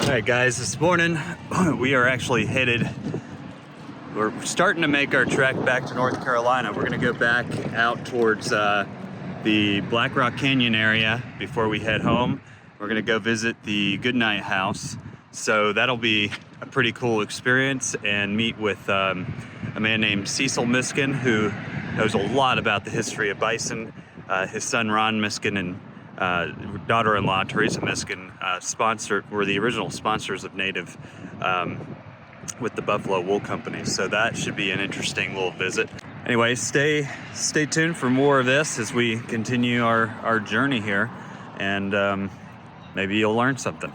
Alright guys, this morning we are actually we're starting to make our trek back to North Carolina. We're going to go back out towards the Black Rock Canyon area before we head home. We're going to go visit the Goodnight house. So that'll be a pretty cool experience and meet with a man named Cecil Miskin, who knows a lot about the history of bison. His son Ron Miskin and daughter-in-law Teresa Miskin were the original sponsors of Native with the Buffalo Wool Company. So that should be an interesting little visit. Anyway, stay tuned for more of this as we continue our journey here, and maybe you'll learn something.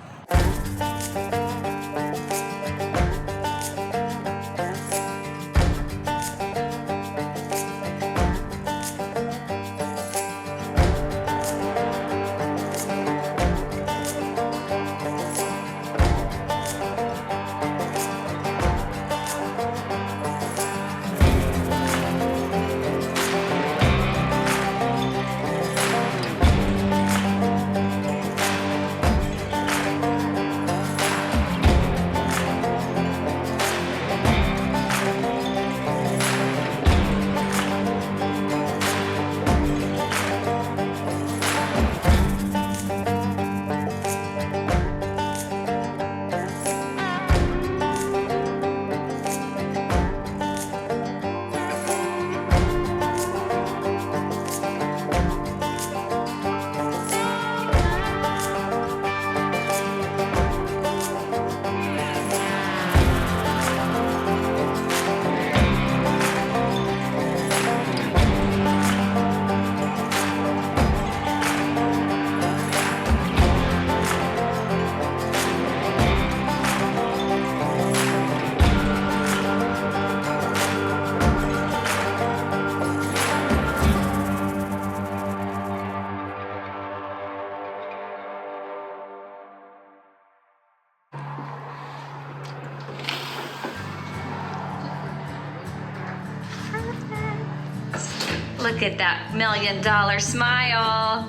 Look at that $1 million smile.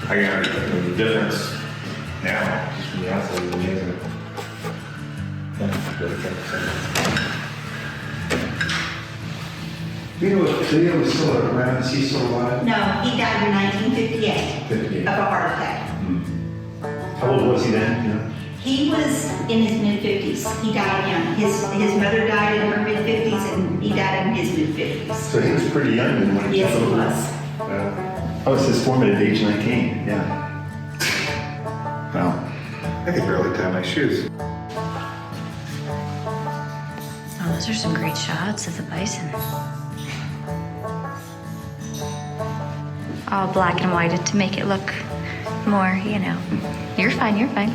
I got the difference now, just from the outside, is amazing. Do you know if Cleo was still around, is he still alive? No, he died in 1958 58. of a heart attack. How old was he then? You know? He was in his mid-50s. He died young. His mother died in her mid-50s and he died in his mid-50s. So he was pretty young then when he Yes, took he over. was. Oh, it's his formative age 19, yeah. Wow. I could barely tie my shoes. Oh, those are some great shots of the bison. All black and white to make it look more, you know. You're fine, you're fine.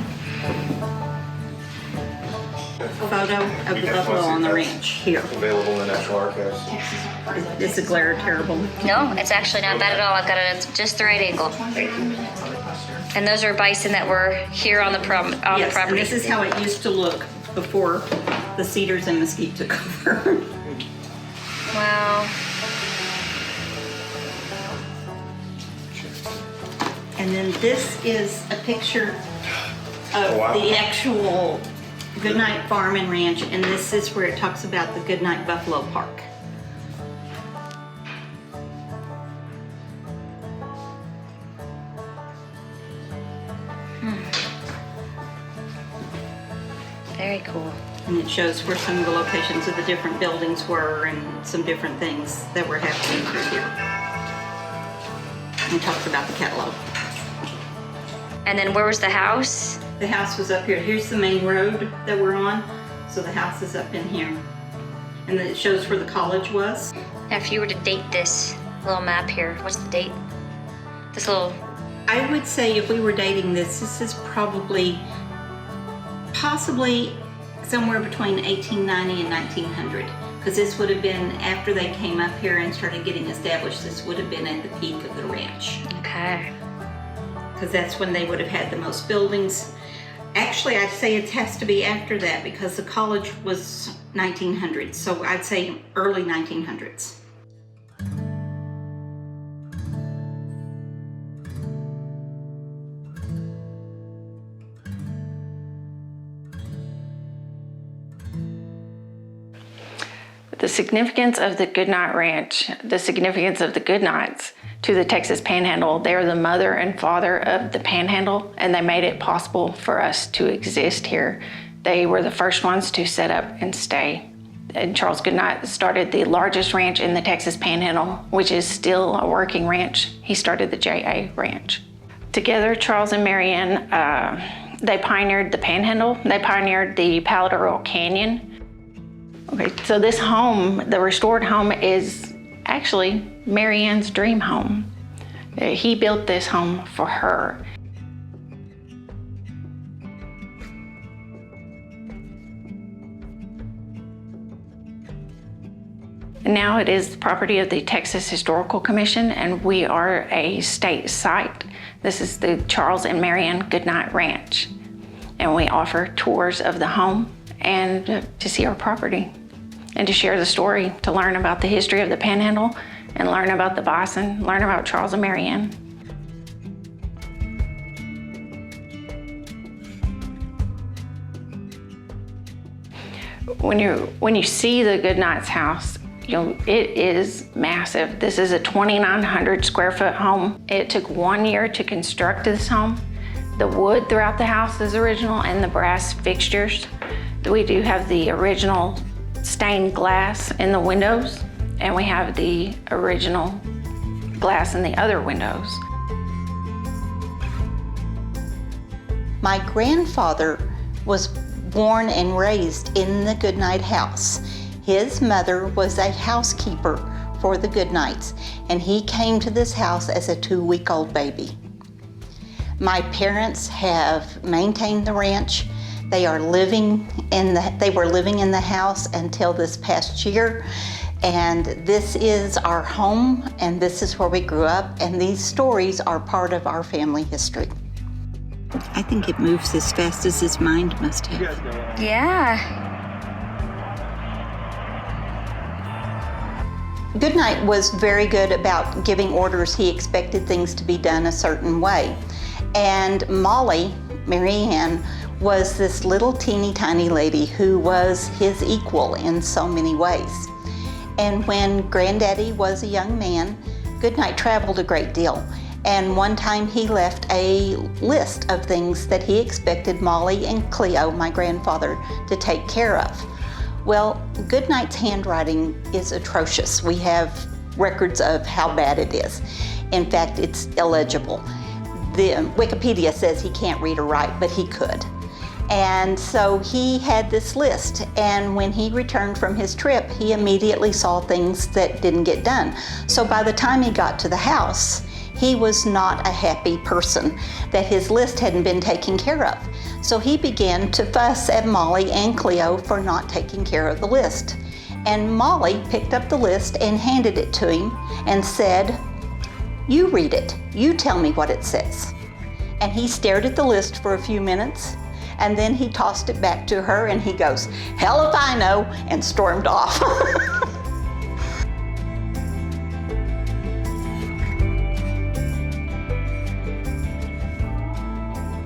Photo of the buffalo on the ranch here. Available in the National Archives. Is the glare terrible? No, it's actually not bad at all. I've got it at just the right angle. And those are bison that were here on the Yes, and property. this is how it used to look before the cedars and mesquite took over. Wow. And then this is a picture of wow. the actual Goodnight Farm and Ranch, and this is where it talks about the Goodnight Buffalo Park. Very cool. And it shows where some of the locations of the different buildings were and some different things that were happening through here. And it talks about the catalog. And then where was the house? The house was up here. Here's the main road that we're on. So the house is up in here. And then it shows where the college was. Now, if you were to date this little map here, what's the date? This little... I would say if we were dating this is probably, possibly somewhere between 1890 and 1900. Because this would have been after they came up here and started getting established. This would have been at the peak of the ranch. Okay. Because that's when they would have had the most buildings. Actually, I'd say it has to be after that because the college was 1900s, so I'd say early 1900s. The significance of the Goodnight Ranch, the significance of the Goodnights to the Texas Panhandle, they're the mother and father of the Panhandle, and they made it possible for us to exist here. They were the first ones to set up and stay. And Charles Goodnight started the largest ranch in the Texas Panhandle, which is still a working ranch. He started the J.A. Ranch. Together, Charles and Marianne, they pioneered the Panhandle. They pioneered the Paladaro Canyon. Okay, so this home, the restored home, is actually Marianne's dream home. He built this home for her. Now it is the property of the Texas Historical Commission, and we are a state site. This is the Charles and Marianne Goodnight Ranch, and we offer tours of the home and to see our property and to share the story, to learn about the history of the Panhandle and learn about the Bison, learn about Charles and Marianne. When you see the Goodnights house, it is massive. This is a 2,900 square foot home. It took 1 year to construct this home. The wood throughout the house is original and the brass fixtures. We do have the original stained glass in the windows, and we have the original glass in the other windows. My grandfather was born and raised in the Goodnight house. His mother was a housekeeper for the Goodnights, and he came to this house as a 2-week-old baby. My parents have maintained the ranch. They were living in the house until this past year, and this is our home, and this is where we grew up, and these stories are part of our family history. I think it moves as fast as his mind must have. Yeah. Goodnight was very good about giving orders. He expected things to be done a certain way. And Molly, Marianne, was this little teeny tiny lady who was his equal in so many ways. And when Granddaddy was a young man, Goodnight traveled a great deal. And one time he left a list of things that he expected Molly and Cleo, my grandfather, to take care of. Well, Goodnight's handwriting is atrocious. We have records of how bad it is. In fact, it's illegible. The Wikipedia says he can't read or write, but he could. And so he had this list, and when he returned from his trip, he immediately saw things that didn't get done. So by the time he got to the house, he was not a happy person that his list hadn't been taken care of. So he began to fuss at Molly and Cleo for not taking care of the list. And Molly picked up the list and handed it to him and said, "You read it. You tell me what it says." And he stared at the list for a few minutes, and then he tossed it back to her and he goes, "Hell if I know," and stormed off.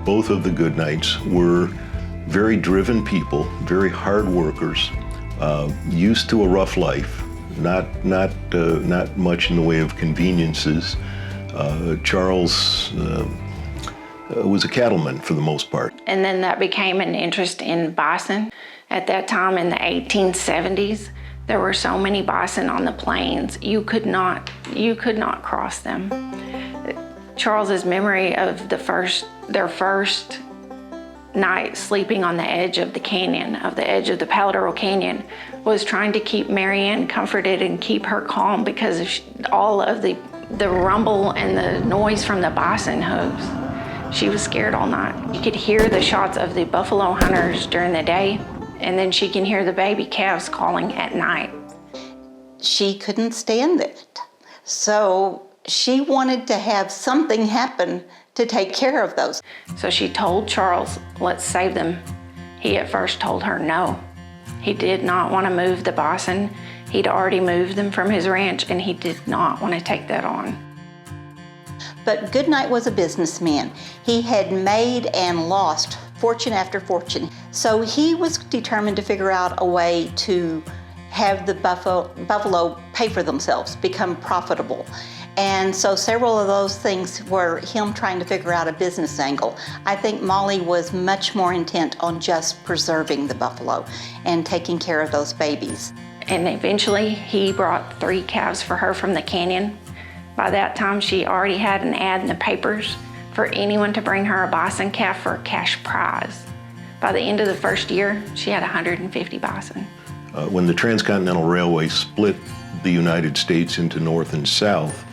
Both of the Goodnights were very driven people, very hard workers, used to a rough life, not much in the way of conveniences. Charles was a cattleman for the most part. And then that became an interest in bison. At that time in the 1870s, there were so many bison on the plains, you could not cross them. Charles's memory of their first night sleeping on the edge of the canyon, of the edge of the Paladaro Canyon, was trying to keep Marianne comforted and keep her calm because of all of the rumble and the noise from the bison hooves. She was scared all night. You could hear the shots of the buffalo hunters during the day, and then she can hear the baby calves calling at night. She couldn't stand it. So she wanted to have something happen to take care of those. So she told Charles, let's save them. He at first told her no. He did not want to move the bison. He'd already moved them from his ranch and he did not want to take that on. But Goodnight was a businessman. He had made and lost fortune after fortune. So he was determined to figure out a way to have the buffalo pay for themselves, become profitable. And so several of those things were him trying to figure out a business angle. I think Molly was much more intent on just preserving the buffalo and taking care of those babies. And eventually he brought 3 calves for her from the canyon. By that time, she already had an ad in the papers for anyone to bring her a bison calf for a cash prize. By the end of the first year, she had 150 bison. When the Transcontinental Railway split the United States into North and South,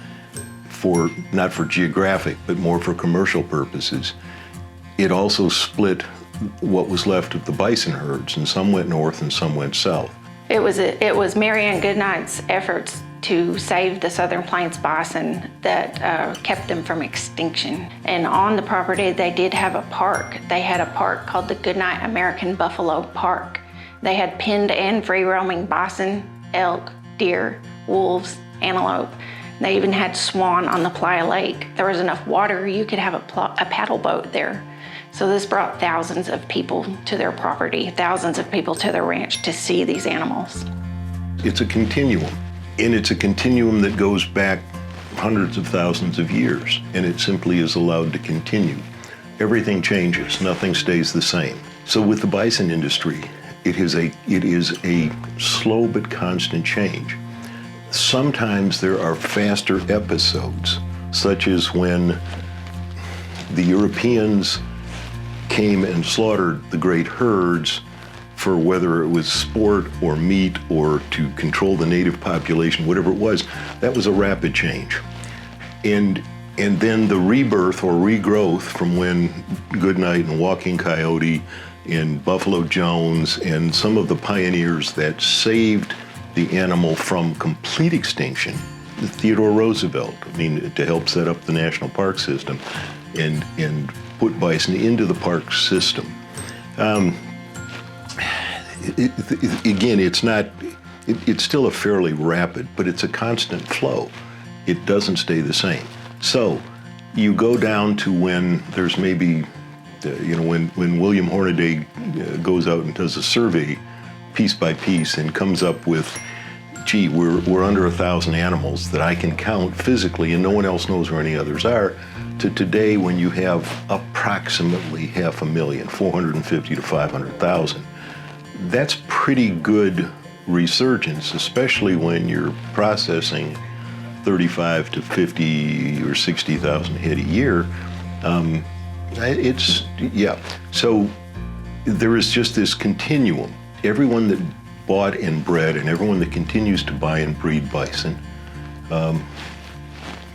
not for geographic, but more for commercial purposes, it also split what was left of the bison herds, and some went north and some went south. It was Mary Ann Goodnight's efforts to save the Southern Plains bison that kept them from extinction. And on the property, they did have a park. They had a park called the Goodnight American Buffalo Park. They had penned and free-roaming bison, elk, deer, wolves, antelope. They even had swan on the Playa Lake. There was enough water, you could have a paddle boat there. So this brought thousands of people to their property, thousands of people to their ranch to see these animals. It's a continuum, and it's a continuum that goes back hundreds of thousands of years, and it simply is allowed to continue. Everything changes, nothing stays the same. So with the bison industry, it is a slow but constant change. Sometimes there are faster episodes, such as when the Europeans came and slaughtered the great herds for whether it was sport or meat or to control the native population, whatever it was. That was a rapid change. And then the rebirth or regrowth from when Goodnight and Walking Coyote and Buffalo Jones and some of the pioneers that saved the animal from complete extinction, Theodore Roosevelt, to help set up the national park system and put bison into the park system. Again, it's still a fairly rapid, but it's a constant flow. It doesn't stay the same. So you go down to when there's maybe, when William Hornaday goes out and does a survey piece by piece and comes up with, gee, we're under 1,000 animals that I can count physically and no one else knows where any others are, to today when you have approximately 500,000, 450 to 500,000. That's pretty good resurgence, especially when you're processing 35 to 50 or 60,000 head a year. So there is just this continuum. Everyone that bought and bred and everyone that continues to buy and breed bison,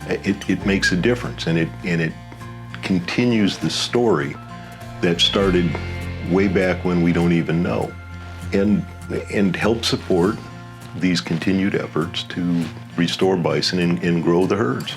it makes a difference, and it continues the story that started way back when we don't even know, and help support these continued efforts to restore bison and grow the herds.